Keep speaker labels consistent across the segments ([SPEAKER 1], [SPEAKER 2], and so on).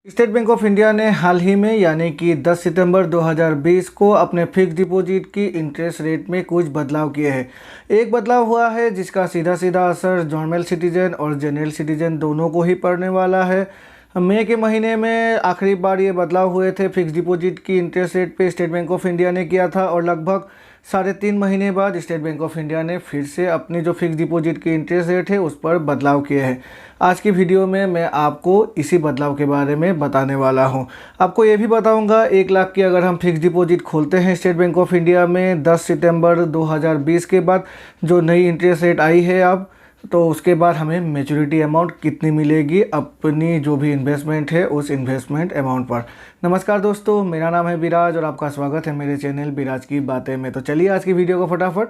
[SPEAKER 1] State bank of India ने हाल ही में यानी कि 10 सितंबर 2020 को अपने फिक्स डिपॉजिट की इंटरेस्ट रेट में कुछ बदलाव किए हैं। एक बदलाव हुआ है जिसका सीधा सीधा असर नॉर्मल सिटीजन और जनरल सिटीजन दोनों को ही पड़ने वाला है। मई के महीने में आखिरी बार ये बदलाव हुए थे फिक्स डिपॉजिट की इंटरेस्ट रेट पे स्टेट बैंक ऑफ इंडिया ने किया था और लगभग 3.5 महीने बाद स्टेट बैंक ऑफ इंडिया ने फिर से अपनी जो फिक्स डिपॉजिट की इंटरेस्ट रेट है उस पर बदलाव किए हैं। आज की वीडियो में मैं आपको इसी बदलाव के बारे में बताने वाला हूं। आपको ये भी बताऊंगा 1 लाख की अगर हम फिक्स डिपॉजिट खोलते हैं स्टेट बैंक ऑफ इंडिया में 10 सितंबर 2020 के बाद जो नई इंटरेस्ट रेट आई है अब, तो उसके बाद हमें मैच्योरिटी अमाउंट कितनी मिलेगी अपनी जो भी इन्वेस्टमेंट है उस इन्वेस्टमेंट अमाउंट पर। नमस्कार दोस्तों, मेरा नाम है विराज और आपका स्वागत है मेरे चैनल विराज की बातें में। तो चलिए आज की वीडियो को फटाफट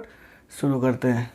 [SPEAKER 1] शुरू करते हैं।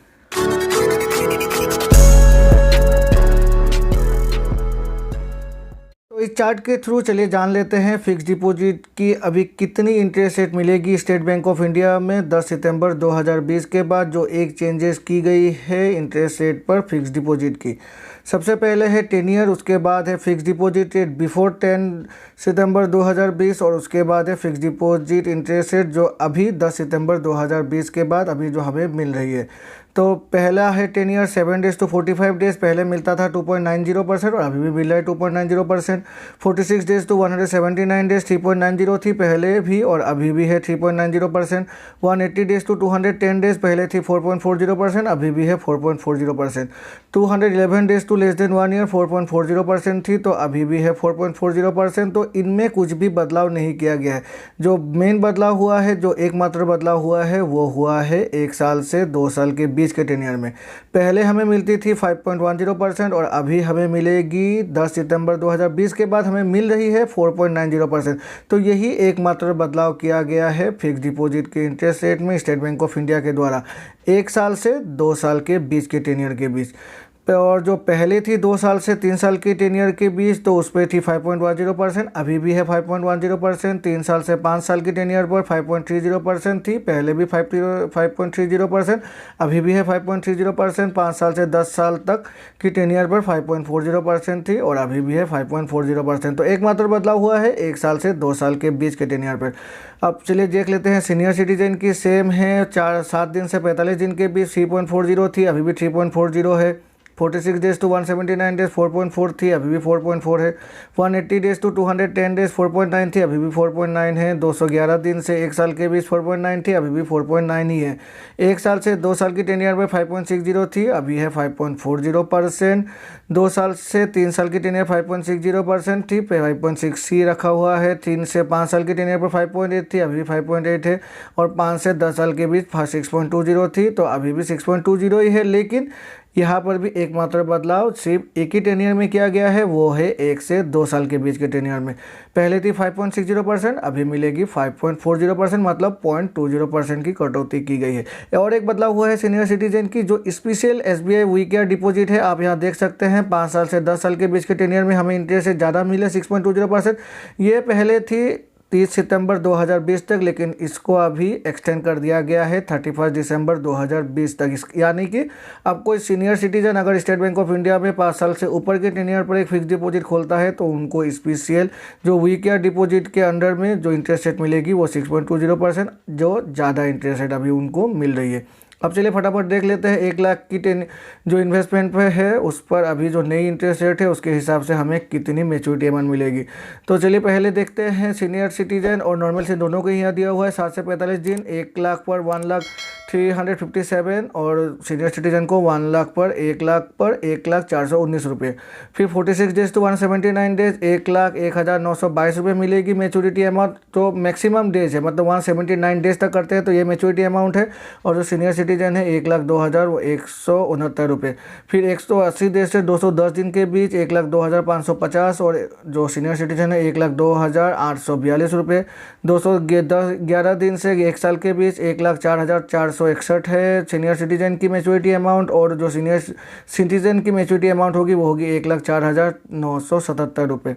[SPEAKER 1] तो इस चार्ट के थ्रू चलिए जान लेते हैं फिक्स डिपॉजिट की अभी कितनी इंटरेस्ट रेट मिलेगी स्टेट बैंक ऑफ इंडिया में 10 सितंबर 2020 के बाद जो एक चेंजेस की गई है इंटरेस्ट रेट पर फिक्स डिपॉजिट की। सबसे पहले है 10 ईयर, उसके बाद है फिक्स डिपॉजिट रेट बिफोर 10 सितंबर 2020 और उसके बाद है फिक्स डिपॉजिट इंटरेस्ट रेट जो अभी 10 सितंबर 2020 के बाद अभी जो हमें मिल रही है। तो पहला है 10 ईयर 7 डेज टू 45 डेज, पहले मिलता था 2.90% और अभी भी मिल रहा है 2.90%। 46 डेज टू 179 डेज 3.90 थी पहले भी और अभी भी है 3.90%। 180 डेज टू 210 डेज पहले थी 4.40%, अभी भी है 4.40%। 211 days to less than 1 year 4.40% थी तो अभी भी है 4.40%। तो इनमें कुछ भी बदलाव नहीं किया गया है। जो मेन बदलाव हुआ है, जो एकमात्र बदलाव हुआ है वो हुआ है 1 साल से 2 साल के बीच के टेन्योर में। पहले हमें मिलती थी 5.10% और अभी हमें मिलेगी 10 सितंबर 2020 के बाद हमें मिल रही है 4.90%। तो यही एकमात्र बदलाव किया गया है फिक्स डिपॉजिट के इंटरेस्ट रेट में स्टेट बैंक ऑफ इंडिया के द्वारा 1 साल से 2 साल के बीच के टेन्योर के बीच। और जो पहले थी 2 साल से 3 साल की टेन्योर के बीच तो उस पर थी 5.10%, अभी भी है 5.10%। 3 साल से 5 साल की टेन्योर पर 5.30% थी, पहले भी 5.30%, अभी भी है 5.30%। 5 साल से 10 साल तक की टेन्योर पर 5.40% थी और अभी भी है 5.40%। तो एकमात्र बदलाव हुआ है 1 साल से 2 साल के बीच के टेन्योर पर। अब चलिए देख लेते हैं सीनियर सिटीजन की। सेम है 7 दिन से 45 दिन के बीच 3.40 थी, अभी भी 3.40 है। 46 डेज टू 179 डेज 4.4 थी, अभी भी 4.4 है। 180 डेज टू 210 डेज 4.9 थी, अभी भी 4.9 है। 211 दिन से 1 साल के बीच 4.9 थी, अभी भी 4.9 ही है। 1 साल से 2 साल की टेन्योर में 5.60 थी, अभी है 5.40%। 2 साल से 3 साल की टेन्योर 5.60% थी, 5.6 ही रखा हुआ है। 3 से 5 साल की टेन्योर पर 5.8 थी, अभी भी 5.8 है। और 5 से 10 साल के बीच 6.20 थी तो अभी भी 6.20 ही है। लेकिन यहाँ पर भी एकमात्र बदलाव सिर्फ एक ही टेन्योर में किया गया है, वो है 1 से 2 साल के बीच के टेन्योर में। पहले थी 5.60%, अभी मिलेगी 5.40%, मतलब 0.20% की कटौती की गई है। और एक बदलाव हुआ है सीनियर सिटीजन की, जो special SBI we care deposit है। आप यहाँ देख सकते हैं 5 साल से 10 साल के बीच के टेन्योर में हमें इंटरेस्ट से ज़्यादा मिले 6.20%। ये पहले थी 30 सितंबर 2020 तक, लेकिन इसको अभी एक्सटेंड कर दिया गया है 31 दिसंबर 2020 तक। यानी कि अब कोई सीनियर सिटीजन अगर स्टेट बैंक ऑफ इंडिया में 5 साल से ऊपर के टेन्योर पर एक फिक्स डिपॉजिट खोलता है तो उनको स्पेशल जो वी केयर डिपॉजिट के अंडर में जो इंटरेस्ट रेट मिलेगी वो 6.20%, जो ज़्यादा इंटरेस्ट रेट अभी उनको मिल रही है। अब चलिए फटाफट देख लेते हैं 1 लाख की जो इन्वेस्टमेंट पे है उस पर अभी जो नई इंटरेस्ट रेट है उसके हिसाब से हमें कितनी मैच्योरिटी अमाउंट मिलेगी। तो चलिए पहले देखते हैं सीनियर सिटीजन और नॉर्मल से दोनों को यहाँ दिया हुआ है 7 से 45 दिन। 1 लाख पर 1,357 और सीनियर सिटीजन को 1 लाख पर 1,0419 रुपये। फिर 46 डेज टू 179 डेज 1,01,922 रुपये मिलेगी मैच्योरिटी अमाउंट। तो मैक्सिमम डेज है, मतलब 179 डेज तक करते हैं तो ये मैच्योरिटी अमाउंट है। और जो सीनियर सिटीजन है 1,02,169 रुपये। फिर 180 डेज से 210 दिन के बीच 1,02,550 और जो सीनियर सिटीजन है 1,02,842 रुपये। 211 दिन से 1 साल के बीच 1,04,461 है सीनियर सिटीजन की मैच्योरिटी अमाउंट। और जो सीनियर सिटीजन की मैच्योरिटी अमाउंट होगी वो होगी 1,04,977 रुपये।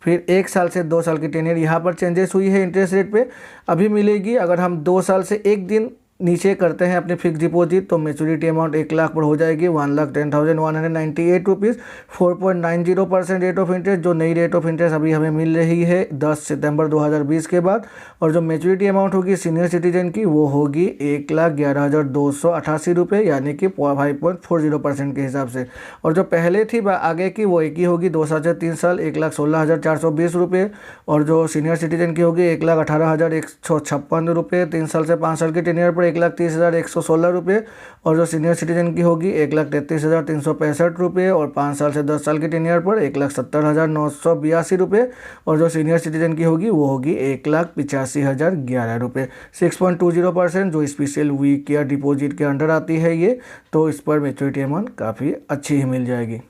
[SPEAKER 1] फिर 1 साल से 2 साल की टेन्योर यहाँ पर चेंजेस हुई है इंटरेस्ट रेट पे। अभी मिलेगी अगर हम 2 साल से 1 दिन नीचे करते हैं अपने फिक्स डिपॉजिट तो मैच्योरिटी अमाउंट 1 लाख पर हो जाएगी 1,10,198 रुपीज़। 4.90% रेट ऑफ इंटरेस्ट, जो नई रेट ऑफ इंटरेस्ट अभी हमें मिल रही है 10 सितंबर 2020 के बाद। और जो मैच्योरिटी अमाउंट होगी सीनियर सिटीजन की वो होगी 1,11,288 रुपये, यानी कि 5.40% के हिसाब से। और जो पहले थी आगे की वो एक ही होगी, 2 साल से 3 साल 1,16,420 रुपये। और जो सीनियर सिटीजन की होगी 1,18,156 रुपये 3 साल से 5 साल के टेनियर पर, 1,30,116 रुपये। और जो सीनियर सिटीजन की होगी 1,33,365 रुपये और 5 साल से 10 साल के टेनियर पर 1,70,982 रुपये। और जो सीनियर सिटीजन की होगी वो होगी 1,85,011 रुपये। 6.20% जो स्पेशल वीक या डिपॉजिट के अंडर आती है ये, तो इस पर मैच्योरिटी अमाउंट काफ़ी अच्छी ही मिल जाएगी।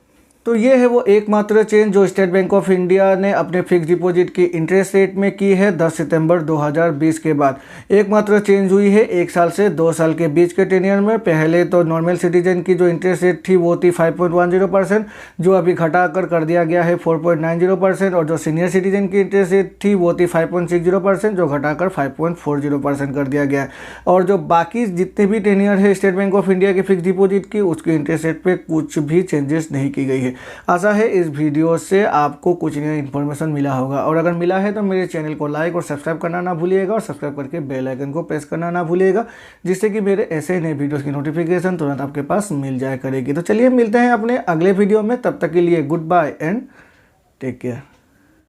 [SPEAKER 1] तो ये है वो एकमात्र चेंज जो स्टेट बैंक ऑफ इंडिया ने अपने फिक्स डिपॉजिट की इंटरेस्ट रेट में की है 10 सितंबर 2020 के बाद। एकमात्र चेंज हुई है 1 साल से 2 साल के बीच के टेनियर में। पहले तो नॉर्मल सिटीजन की जो इंटरेस्ट रेट थी वो थी 5.10%, जो अभी घटाकर कर दिया गया है 4.90%। और जो सीनियर सिटीजन की इंटरेस्ट रेट थी वो थी 5.60%, जो घटाकर 5.40% कर दिया गया है। और जो बाकी जितने भी टेनियर है स्टेट बैंक ऑफ इंडिया के फिक्स डिपॉजिट की, उसकी इंटरेस्ट रेट पे कुछ भी चेंजेस नहीं की गई है। आशा है इस वीडियो से आपको कुछ नया इन्फॉर्मेशन मिला होगा, और अगर मिला है तो मेरे चैनल को लाइक और सब्सक्राइब करना ना भूलिएगा, और सब्सक्राइब करके बेल आइकन को प्रेस करना ना भूलिएगा, जिससे कि मेरे ऐसे नए वीडियोस की नोटिफिकेशन तुरंत आपके पास मिल जाया करेगी। तो चलिए मिलते हैं अपने अगले वीडियो में, तब तक के लिए good bye and take care.